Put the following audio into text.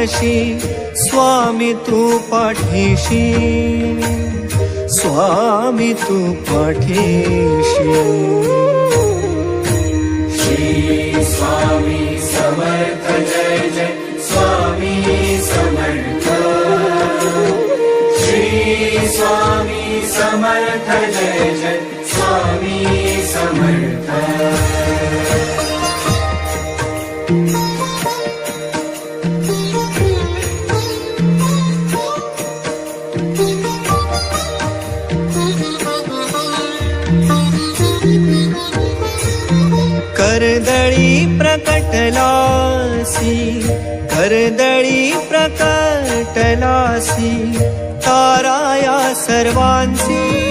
पाशी, स्वामी तू पाठीशी, स्वामी तू पाठीशी. श्री स्वामी समर्थ जय जय स्वामी समर्थ. श्री स्वामी समर्थ जय जय स्वामी समर्थ. कर्दळी प्रकटलासी, कर्दळी प्रकटलासी, तारा या सर्वांची